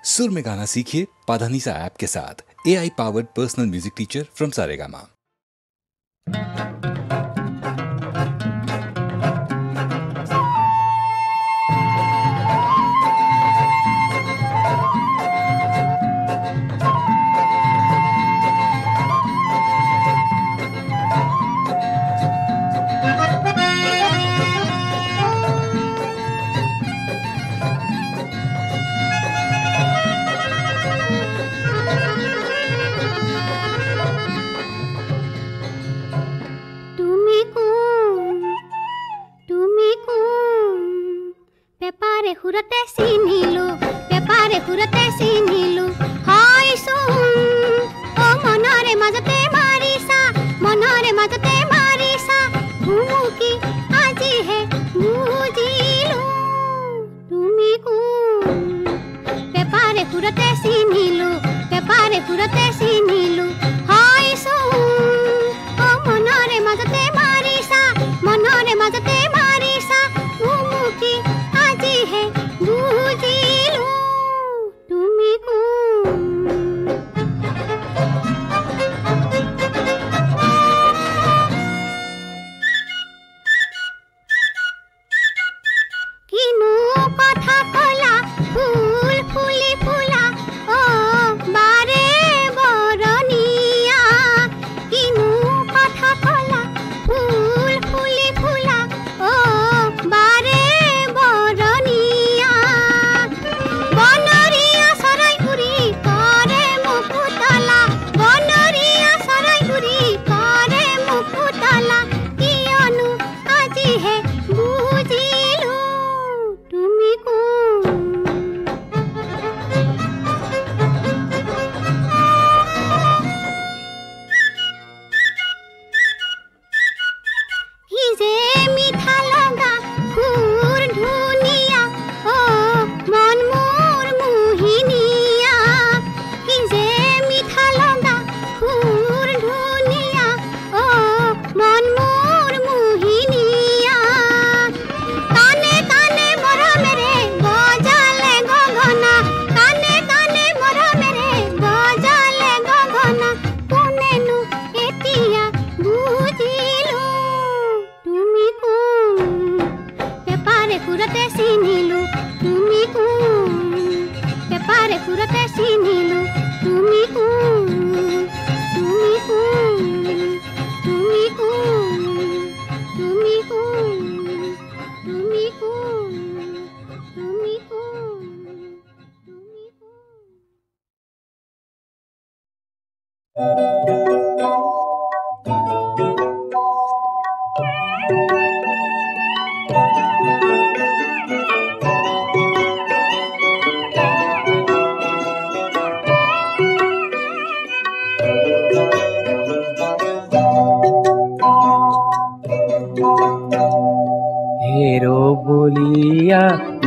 सुर में गाना सीखिए पाधानीसा ऐप के साथ। AI powered personal music teacher from Saregama.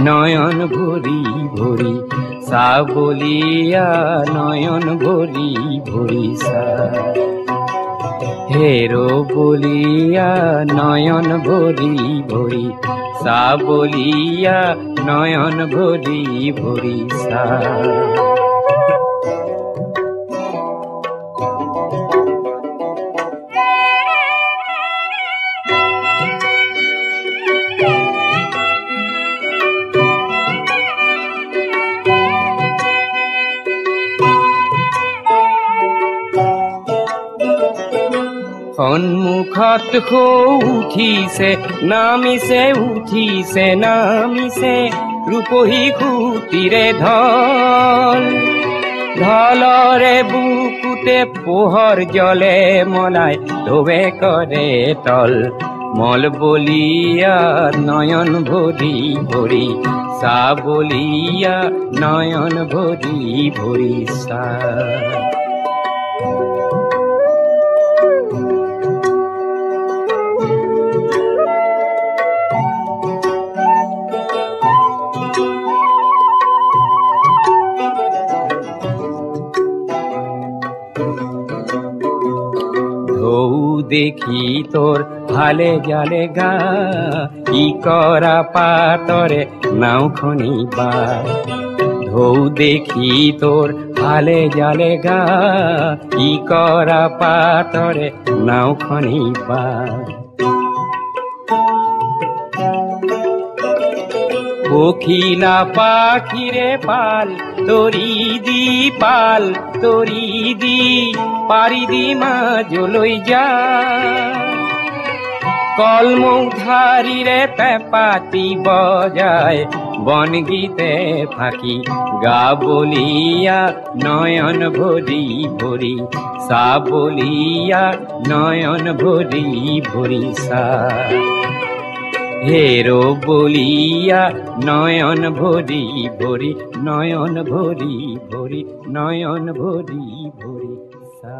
নয়ন ভরি ভরি সা বলিয়া নয়ন ভরি ভরি সা হেরো বলিয়া নয়ন ভরি ভরি সা বলিয়া নয়ন ভরি ভরি সা সন্মুখত উঠিছে নামিছে নামিছে ৰূপহী খুটিৰে ঢল ঢলৰে বুকুতে পোহৰ জলে মলাই ডোবে কৰে তল মল বলিয়া নয়ন ভৰি ভৰি সা বলিয়া নয়ন ভৰি ভৰি সা দেখি তোর ভালে জালে গা ই করা পাতরে নাও খনি বা ঢৌ দেখি তোর ভালে জালে গা ই করা পাতরে নাওখনি বা কোকিলা পাখিরে পাল তরি দি পারি দি মাঝলই যা কলমৌধারি রে পেপাতি বজায় বন গীতে ফাঁকি গা বলিয়া নয়ন ভরি ভরি সা বলিয়া নয়ন ভরি ভরি সা হেরো বলিয়া নয়ন ভরি ভরি নয়ন ভরি ভরি নয়ন ভরি ভরি সা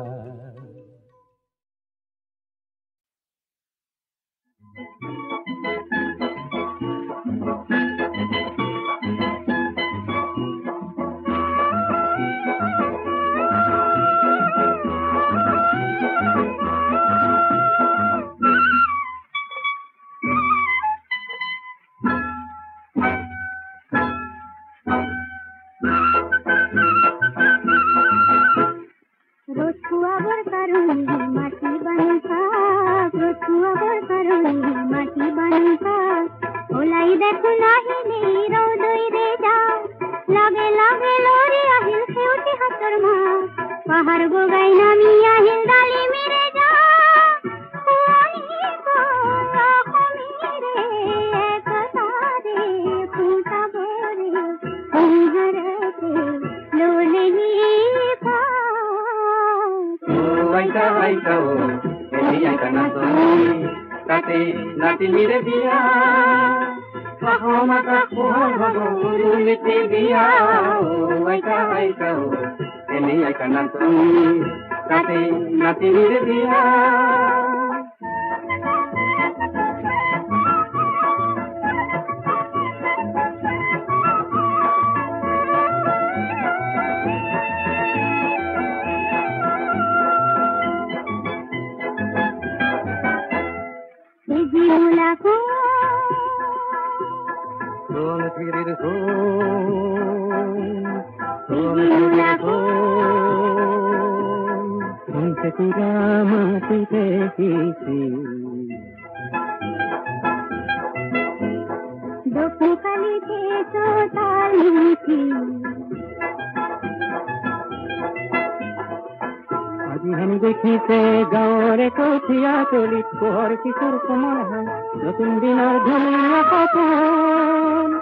দেখিছে গাঁৱৰে কঠীয়া তলিত পোহৰ কিশোৰ কোমল হাত নতুন দিনৰ ধুনীয়া সপোন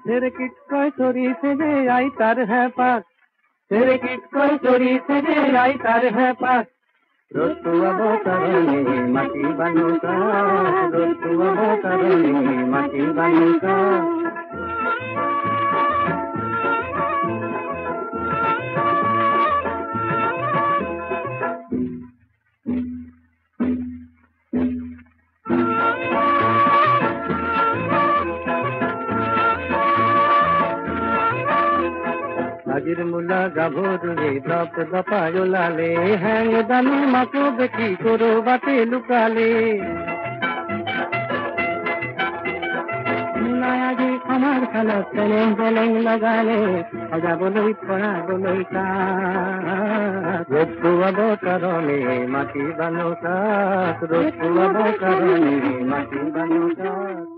চেৰেকিত কৈ চৰিছে যে আই তাৰ হেঁপাত চেৰেকিত কৈ চৰিছে যে আই তাৰ হেঁপাত ৰতুৱাব কাৰণে মাটি বানুকা ৰতুৱাব কাৰণে মাটি বানুকা আজিৰ মূলা গাভৰুৱে দপ দপাই ওলালে হেং দানো মাকো দেখি কৰবাতে লুকালে মূলাই আজি আমাৰ খালত চেলেং চেলেং লগালে সজাবলৈ পৰাবলৈ কাক ৰতুৱাব কাৰণে মাটি বানুকাক ৰতুৱাব কাৰণে মাটি বানুকাক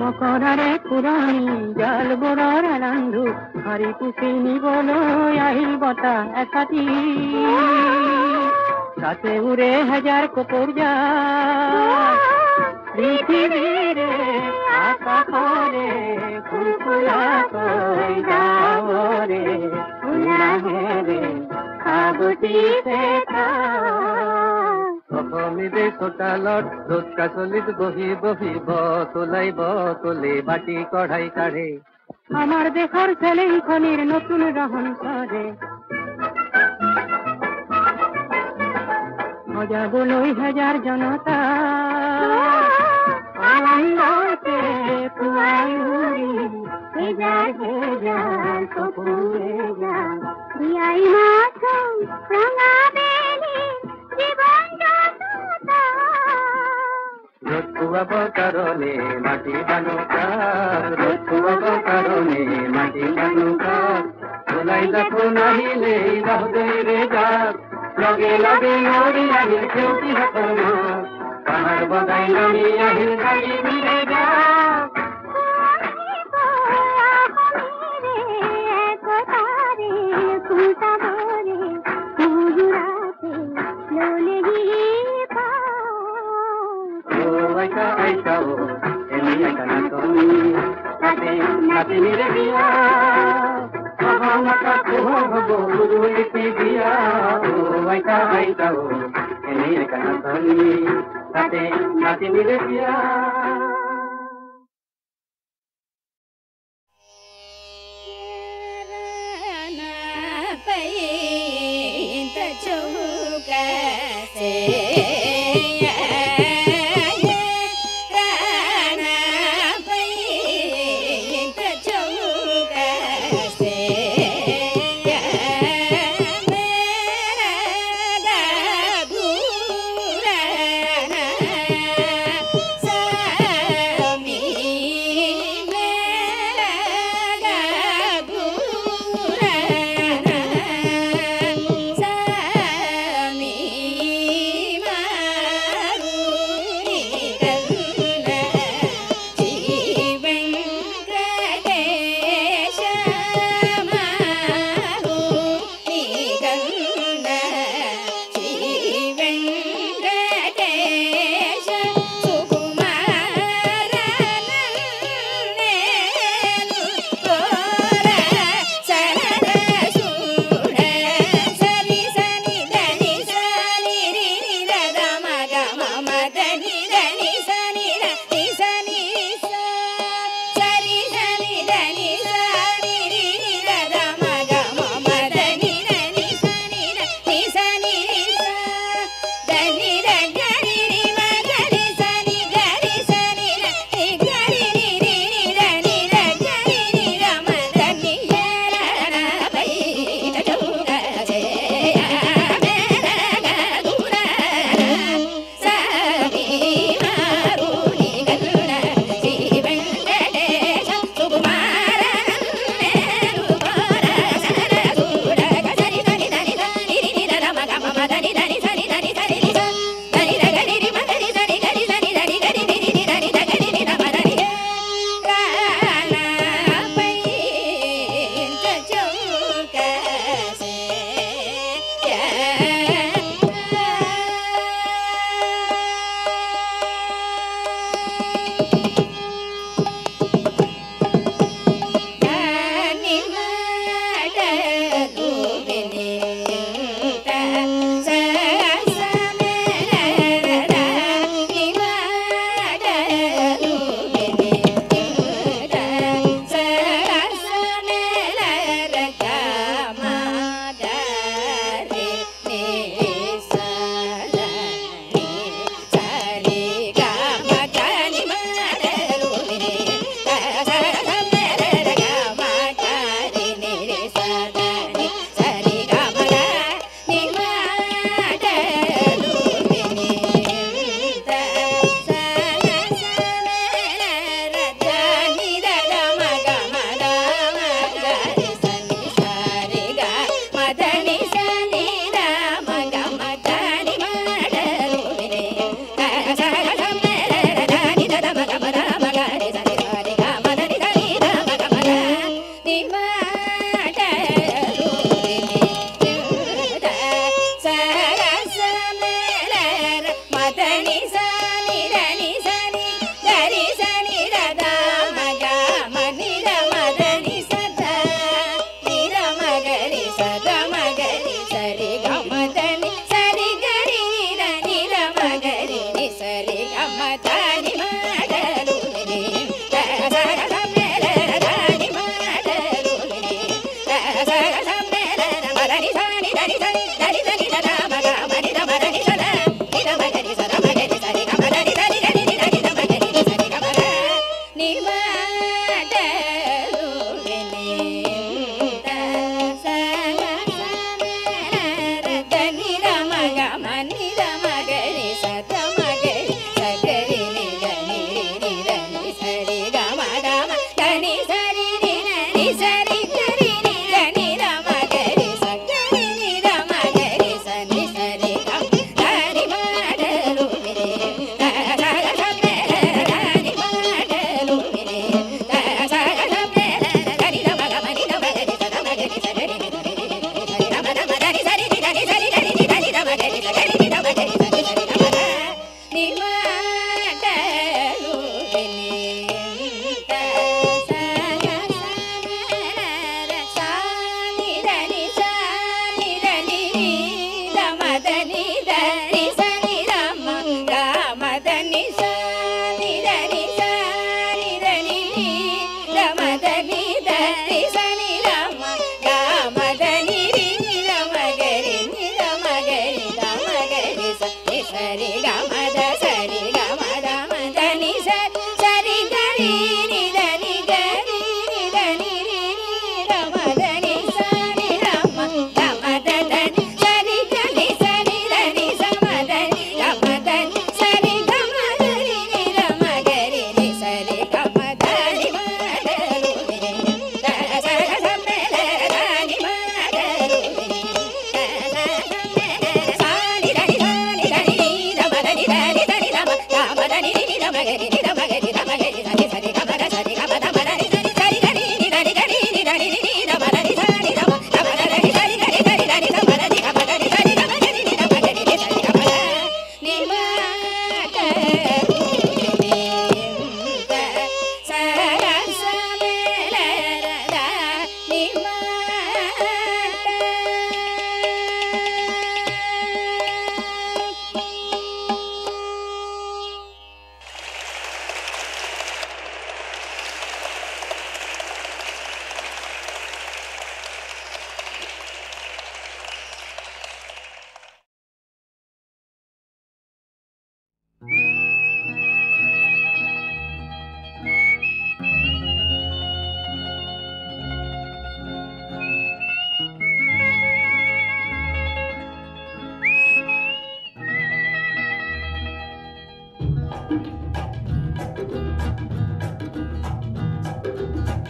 মকৰাৰে পুৰণি জাল বোৰৰ ৰান্ধো হাৰি পুচি নিবলৈ আহিল বতাহ একাতি তাতে উৰে হাজাৰ কপৰ যায় পৃথিৱীৰে আকাশৰে ফুলফুলাকৈ গাঁৱৰে ফুলাহেৰে সাবতিছে অসমীৰে চোতালত ৰ'দ কাচলিত বহি বহি বতলে বাটি কঢ়াই কাঢ়ে আমাৰ দেশৰ চেলেংখনিৰ নতুন ৰহন কৰে সজাবলৈ হাজাৰ জনতা আনন্দতে পুৱাই উৰি হেজাৰ হেজাৰ কপোৰে যায় ইয়াই মাথো রঙা বেলি জীবন যতটা রোদ কারণে মাটি বানুকা রোদ কারণে মাটি বানুকা তোলাই দেখো নাহিলে রহদৈ রে যাক লগে লগে নড়ি আহিল খেউটি হাতৰ মাছ পাহাৰ বগাই নামি আহিল গাড়ী মিলে যাক Natin dia, maka kuhobo buruiti dia, ay tao, ini akan natali, natin dia.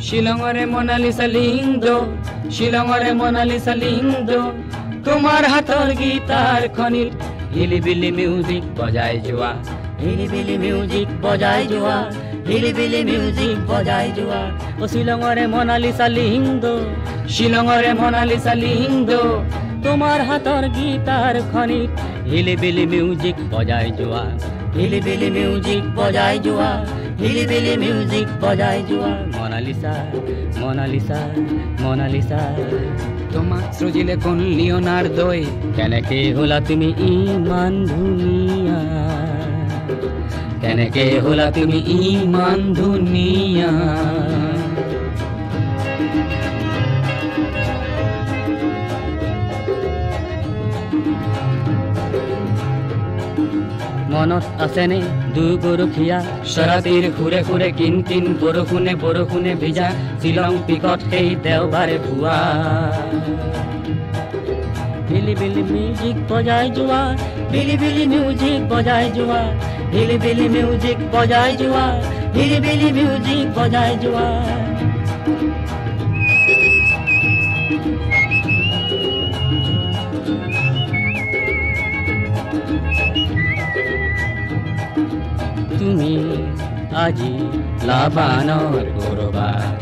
শিলংরে মোনালিসা লিংদো শিলংরে মোনালিসা লিংদো তোমার হাতৰ গীতাৰ খনিত হিলিবিলি মিউজিক বজাই যোৱা হিলিবিলি মিউজিক বজাই যোৱা হিলিবিলি মিউজিক বজাই যোৱা ও শিলংৰে মোনালিসা লিংদো শিলংৰে মোনালিসা লিংদো তোমাৰ হাতৰ গীতাৰ খনিত হিলিবিলি মিউজিক বজাই যোৱা হিলিবিলি মিউজিক বজাই যোৱা হিলিবিলি মিউজিক বজাই যোৱা মোনালিসা মোনালিসা মোনালিসা তোমাক সৃজিলে কোন লিওনার্দোই কেনেকে হলা তুমি ইমান ধুনীয়া কেনেকে হলা তুমি ইমান ধুনীয়া মনত আছেনে দুগৰখীয়া শৰাতিৰ সুৰে সুৰে কিন কিন বৰষুণে বৰষুণে ভিজা শিলং পিকত সেই দেওবাৰে পুৱা হিলিবিলি মিউজিক বজাই যোৱা হিলিবিলি মিউজিক বজাই যোৱা হিলিবিলি মিউজিক বজাই যোৱা হিলিবিলি মিউজিক বজাই যোৱা তুমি আজি লাবানৰ কৰবাত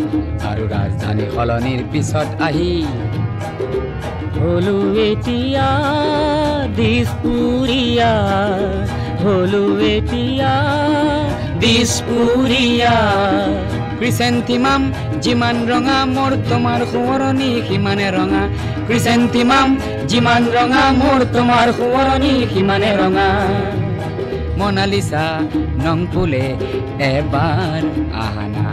আৰু ৰাজধানী সলনিৰ পিছত আহি হলো এতিয়া দিছপুৰীয়া হলো এতিয়া দিছপুৰীয়া ক্ৰিচেণ্টিমাম যিমান ৰঙা মোৰ তোমাৰ সোঁৱৰণি সিমানে ৰঙা ক্ৰিচেণ্টিমাম যিমান ৰঙা মোৰ তোমাৰ সোঁৱৰণি সিমানে ৰঙা মোনালিসা নংপুলে এবাৰ আহানা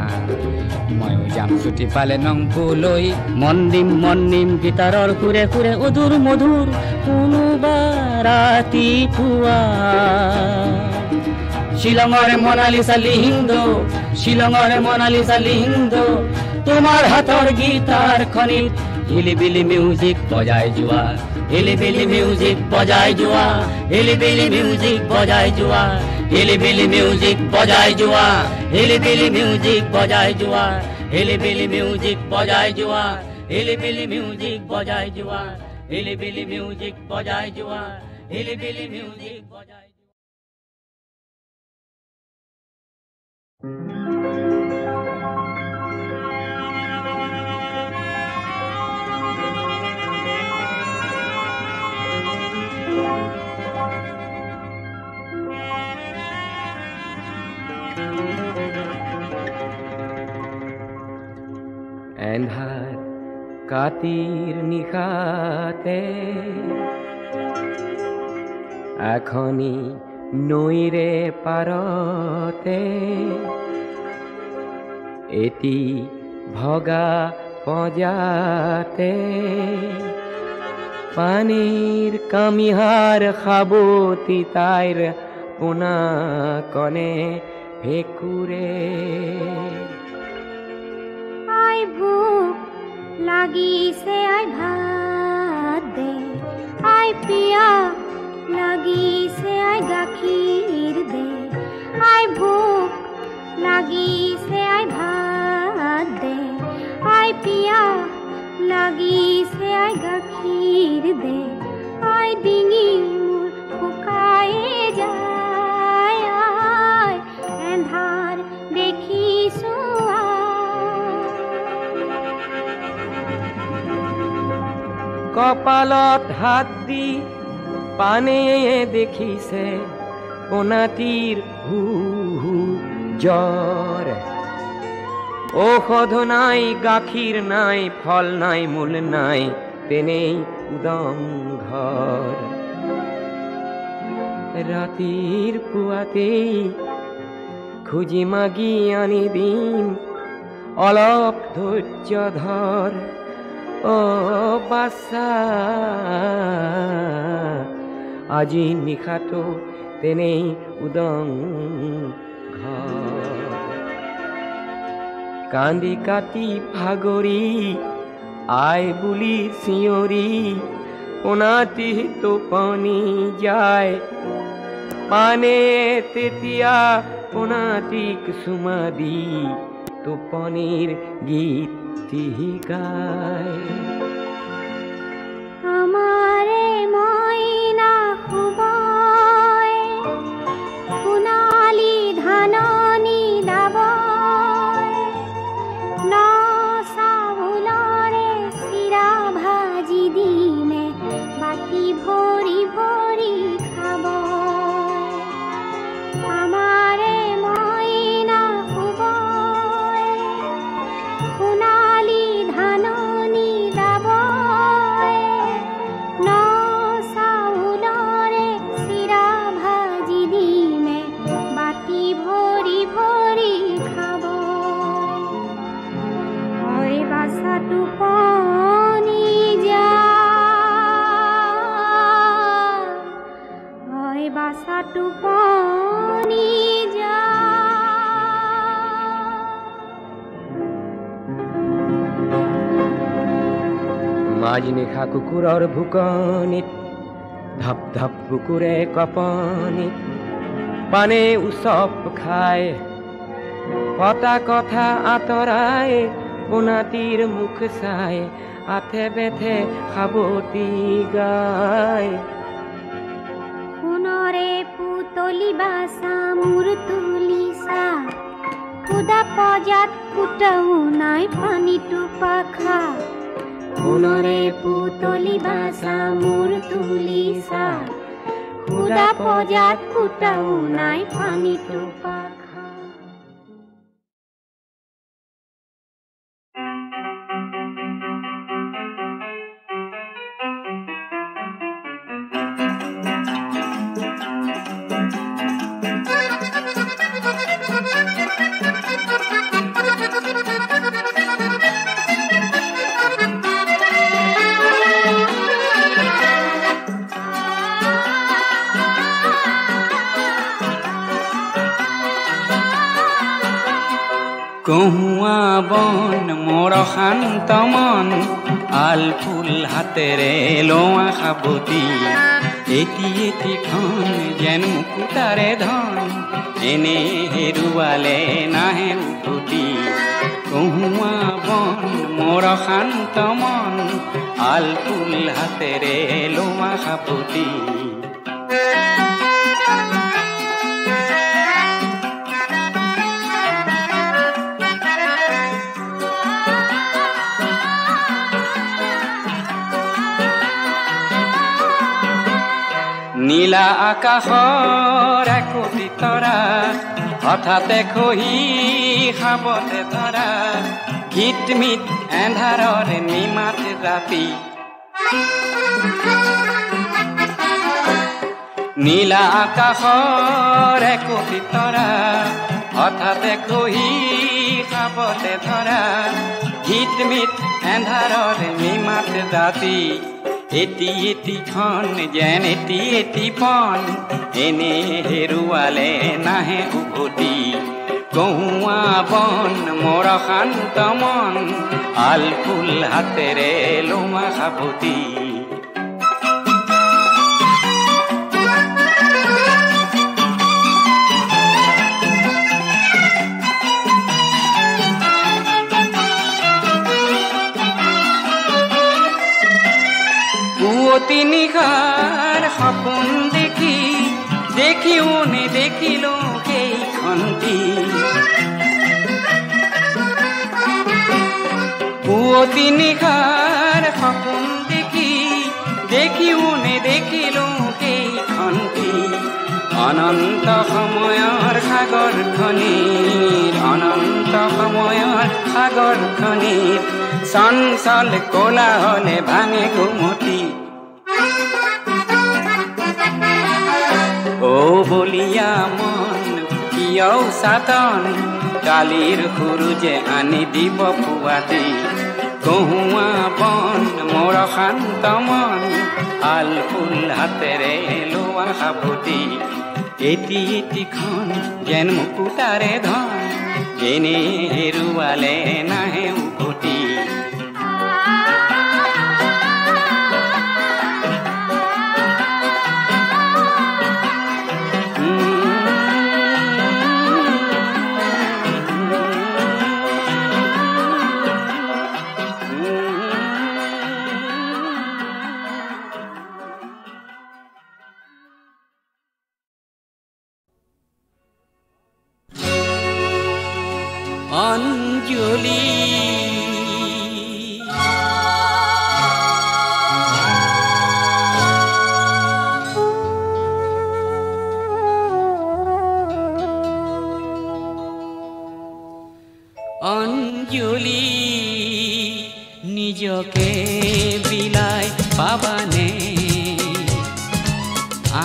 ময়ো যাম ছুটি পালে নংপুলৈ মন দিম গীতাৰৰ সুৰে সুৰে অধুৰ মধুৰ কোনোবা ৰাতিপুৱা শিলংৰে মোনালিসা লিংদো শিলংৰে মোনালিসা লিংদো তোমাৰ হাতৰ গীতাৰ খনিত হিলিবিলি মিউজিক বজাই যোৱা হিলিবিলি মিউজিক বজাই যোৱা হিলিবিলি মিউজিক বজাই যোৱা হিলিবিলি মিউজিক বজাই যোৱা হিলিবিলি মিউজিক বজাই যোৱা হিলিবিলি মিউজিক বজাই যোৱা হিলিবিলি মিউজিক বজাই যোৱা হিলিবিলি মিউজিক বজাই যোৱা হিলিবিলি মিউজিক বজাই এন্ধাৰ কাতিৰ নিশাতে এখনি নৈৰে পাৰতে এটি ভগা পঁজাতে পানীৰ কামিহাৰ খাবতি তাইৰ পোনা কনে ভেকুৰে আই ভোক লাগিছে আই ভাত দে আই পিয়া লাগিছে আই গাখীৰ দে আই ভোক লাগিছে আই ভাত দে আই পিয়া লাগিছে আই গাখীৰ দে আই ডিঙি মোৰ শুকায়ে যায় আই এন্ধাৰ দেখিছো কপালত হাত দি পানে দেখিছে পোনাটিৰ হু হু জ্বৰ ঔষধ নাই গাখীৰ নাই ফল নাই মূল নাই তেনেই উদং ঘৰ ৰাতিৰ পুৱাতেই খুজি মাগি আনি দিম অলপ ধৈৰ্য ধৰ ও বাছা আজি নিশাটো তেনেই উদং ঘৰ কান্দি কাটি ভাগৰি আই বুলি চিঞৰি পোনাটি টোপনি যায় পানে তেতিয়া পোনাটিক চুমা দি টোপনিৰ গীত গায় আমাৰে মইনা খুবয় সোণালী ধাননি দাবয় ন চাউলৰে চিৰা ভাজি দিমে বাটি ভৰি ভৰি খাব আমাৰে মইনা খুবয় সোণালী ধাননি দাবয় ন চাউলৰে চিৰা ভাজি দিমে বাটি ভৰি ভৰি খাব হয় বাছা টোপনি যা হয় বাছা টোপনি যা মাজনিশা কুকুৰৰ ভুকনিত ধপ ধপ কুকুৰে কপনিত পানে উচপ খায় কটা কথা আঁতৰাই পোনাটিৰ মুখ চাই আথে বেথে সাৱতি গায় সোণৰে পুতলি বাছা মোৰ তুলিছা খুদা পজাত ফুটাও নাই পানীটো পাখা সোণৰে পুতলি বাছা মোৰ তুলিছা খুদা পজাত ফুটাও নাই পানীটো পাখা কহুয়া বন মোৰ শান্ত মন আল ফুল হাতেৰে লোৱা সাবতি এটি এটিখন যেন মুকুতাৰে ধন এনে হেৰুৱালে নাহে উভতি কহুৱা বন মোৰ শান্ত মন আল ফুল হাতেৰে লোৱা সাবতি নীলা আকাশৰ একোটি তৰা হঠাতে খহি খাবতে ধৰা গীতমিত এন্ধাৰৰ নিমাত ৰাতি নীলা আকাশৰ একোটি তৰা হঠাতে খহি খাবতে ধৰা গীতমিত এন্ধাৰৰ নিমাত ৰাতি এটি এটিখন যেন এটি এটি পন এনে হেৰুৱালে নাহে উভতি কহুৱা বন মোৰ শান্ত মন আল ফুল হাতেৰে লোৱা সাবতি পুৱতি নিশাৰ সপোন দেখি দেখিও নেদেখিলো সেইখনটি পুৱতি নিশাৰ সপোন দেখি দেখিও নেদেখিলো সেইখনটি অনন্ত সময়ৰ সাগৰখনিৰ অনন্ত সময়ৰ সাগৰখনিৰ চঞ্চল কোলাহলে ভাঙে ঘুমতি ও বলিয়া মন কিয় সাতন কালিৰ সূৰুজে আনি দিব পুৱাতি কহুৱা বন মোৰ শান্ত মন আল ফুল হাতেৰে লোৱা সাবতি এটি এটিখন যেন মুকুতাৰে ধন এনে হেৰুৱালে নাহে উভতি অঞ্জলি অঞ্জলি নিজকে বিলাই পাবানে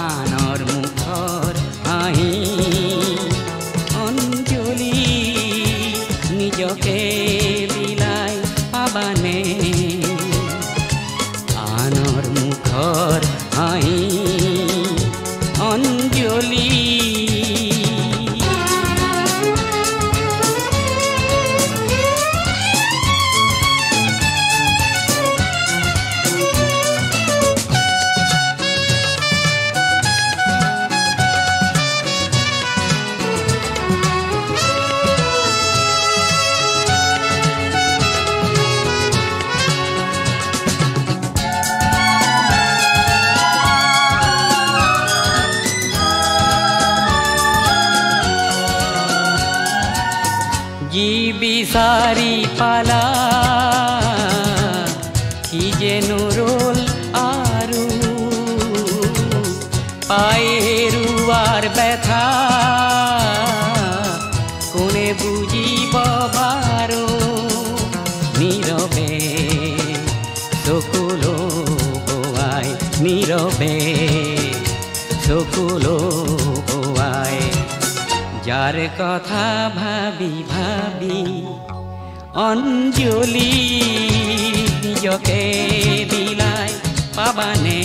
আনৰ মুখৰ হাঁহি অঞ্জলি নিজকে বিলাই পাবানে আনৰ মুখৰ হাঁহি অঞ্জলি বিচাৰি পালা কি যেনো ৰল আৰু পাই হেৰুৱাৰ ব্যথা কোনে বুজিব বাৰু নীৰৱে চকুলো কোৱাই নীৰৱে চকুলো কোৱাই যাৰ কথা ভাবি ভাবি অঞ্জলি নিজকে বিলাই পাবানে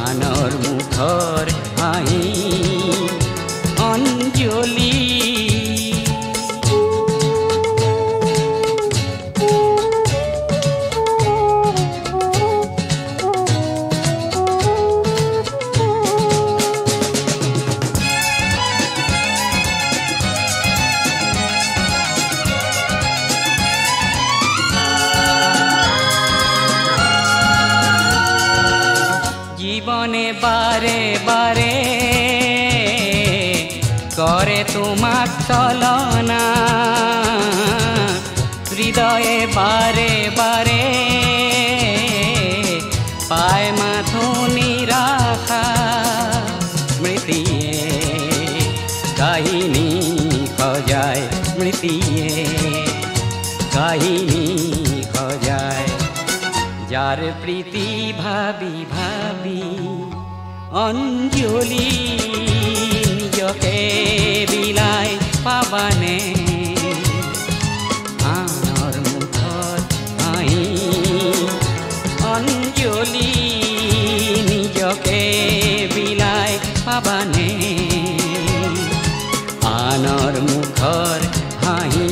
আনৰ মুখৰ হাঁহি অঞ্জলি তোমাক চলনা হৃদয়ে বারে বারে পায় মাথো নিরাশা স্মৃতিয়ে কাহিনী সজায় স্মৃতিয়ে কাহিনী সজায় যার প্রীতি ভাবি ভাবি অঞ্জলি নিজকে বিলাই পাবানে আনৰ মুখত হাঁহি অঞ্জলি নিজকে বিলাই পাবানে আনৰ মুখৰ হাঁহি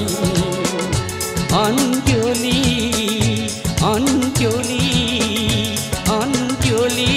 অঞ্জলি অঞ্জলি অঞ্জলি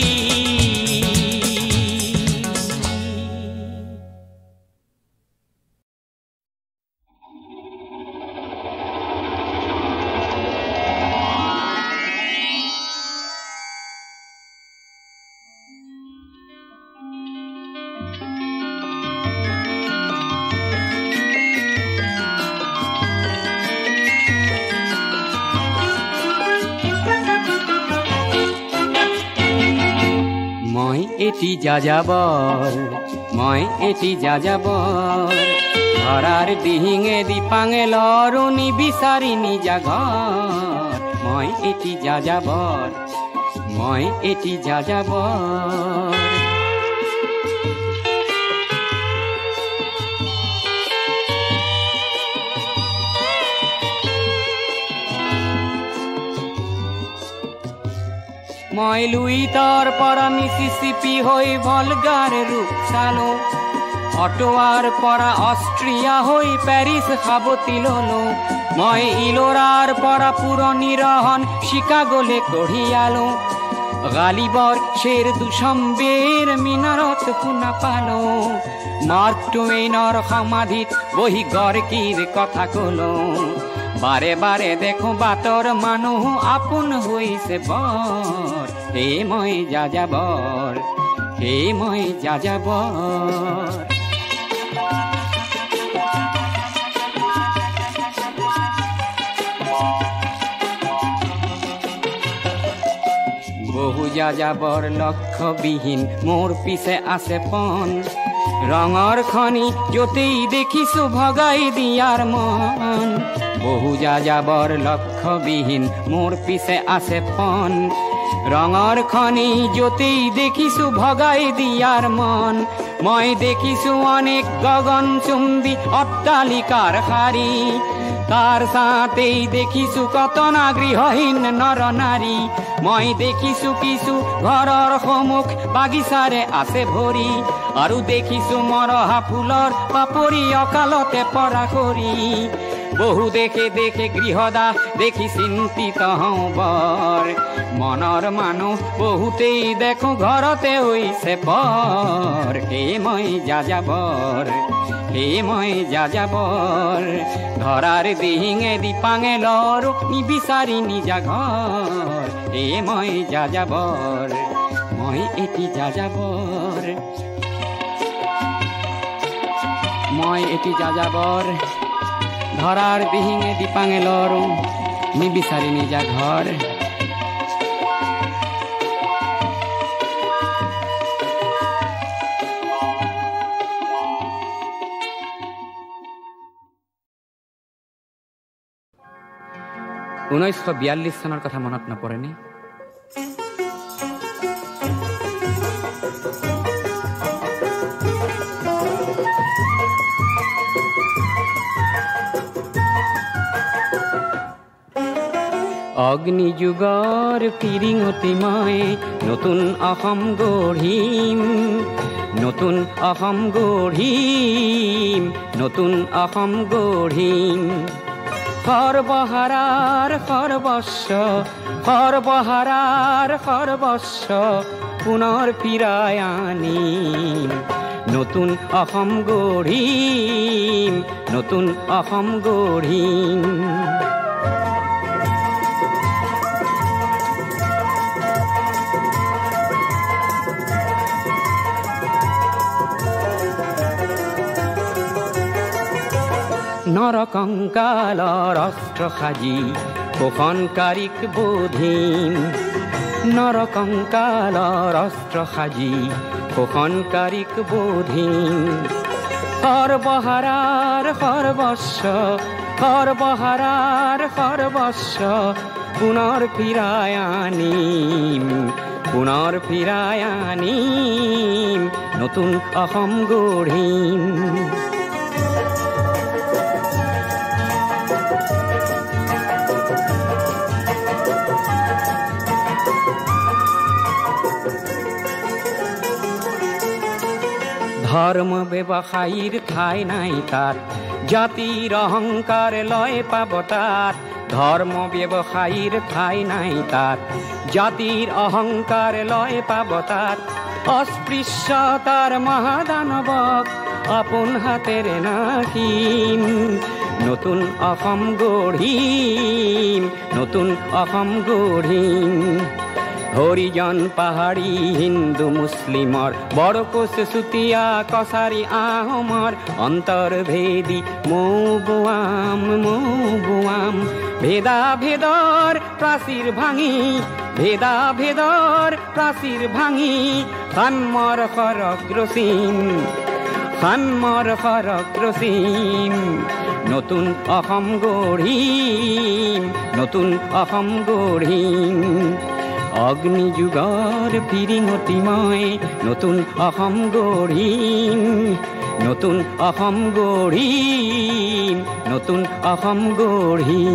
এটি যাযাবৰ মই এটি যাযাবৰ ধৰাৰ দিহিঙে দিপাঙে লৰণি বিচাৰি নিজা ঘৰ মই এটি যাযাবৰ মই এটি যাযাবৰ মই লুইতৰ পৰা মিছিছিপি হৈ ভলগাৰ ৰূপ চালো অটোৱাৰ পৰা অষ্ট্ৰিয়া হৈ পেৰিছ সাৱতি ললো মই ইলোৰাৰ পৰা পুৰণি ৰহন চিকাগোলে কঢ়িয়ালো গালিবৰ শ্বেৰ দুচম্বেৰ মিনাৰত শুনা পালো মাৰ্ক টুৱেইনৰ সমাধিত বহি গৰ্কিৰ কথা কলো বাৰে বাৰে দেখো বাটৰ মানুহ আপোন হৈছে বৰ হে মই যাযাবৰ হে মই যাযাবৰ বহু যাযাবৰ লক্ষ্যবিহীন মোৰ পিছে আছে পণ ৰঙৰ খনি য'তেই দেখিছো ভগাই দিয়াৰ মন বহু যাযাবৰ লক্ষ্যবিহীন মোৰ পিছে আছে পণ ৰঙৰ খনি য'তেই দেখিছো ভগাই দিয়াৰ মন মই দেখিছো অনেক গগনচুম্বী অট্টালিকাৰ শাৰী তাৰ ছাতেই দেখিছো কতনা গৃহহীন নৰ নাৰী মই দেখিছো কিছু ঘৰৰ সন্মুখ বাগিচাৰে আছে ভৰি আৰু দেখিছো মৰহা ফুলৰ পাপৰি অকালতে পৰা কৰি বহু দেখে দেখে গৃহদাহ দেখি চিন্তিত হওঁ বৰ মনৰ মানুহ বহুতেই দেখো ঘৰতে হৈছে পৰ হে মই যাযাবৰ হে মই যাযাবৰ ধৰাৰ দিহিঙে দিপাঙে লৰো নিবিচাৰি নিজা ঘৰ হে মই যাযাবৰ মই এটি যাযাবৰ মই এটি যাযাবৰ ধৰাৰ দিহিঙে দিপাঙে লৰো নিবিচাৰি নিজা ঘৰ 1942 চনৰ কথা মনত নপৰেনে? অগ্নি যুগৰ ফিৰিঙতি মই নতুন অসম গঢ়িম, নতুন অসম গঢ়িম, নতুন অসম গঢ়িম। সৰ্বহাৰাৰ সৰ্বস্ব, সৰ্বহাৰাৰ সৰ্বস্ব পুনৰ ফিৰাই আনিম। নতুন অসম গঢ়িম, নতুন অসম গঢ়িম। নৰকংকালৰ অস্ত্ৰ সাজি শোষণকাৰীক বোধিম নৰকংকালৰ অস্ত্ৰ সাজি শোষণকাৰীক বোধিম সৰ্বহাৰাৰ সৰ্বস্ব সৰ্বহাৰাৰ সৰ্বস্ব পুনৰ ফিৰাই আনিম পুনৰ ফিৰাই আনিম নতুন অসম গঢ়িম ধৰ্ম ব্যৱসায়ীৰ ঠাই নাই তাত জাতিৰ অহংকাৰ লয় পাব তাত ধৰ্ম ব্যৱসায়ীৰ ঠাই নাই তাত জাতিৰ অহংকাৰ লয় পাব তাত অস্পৃশ্যতাৰ মহাদানৱক আপোন হাতেৰে নাশিম নতুন অসম গঢ়িম নতুন অসম গঢ়িম হৰিজন পাহাৰী হিন্দু মুছলিমৰ বৰকোচ চুতীয়া কছাৰী আহোমৰ অন্তৰ্ভেদী মৌ বোৱাম ভেদা ভেদৰ প্ৰাচীৰ ভাঙি ভেদা ভেদৰ প্ৰাচীৰ ভাঙি সাম্যৰ সৰগ ৰচিম সাম্যৰ সৰগ ৰচিম নতুন অসম গঢ়িম নতুন অসম গঢ়িম অগ্নিযুগৰ ফিৰিঙতি মই নতুন অসম গঢ়িম নতুন অসম গঢ়িম নতুন অসম গঢ়িম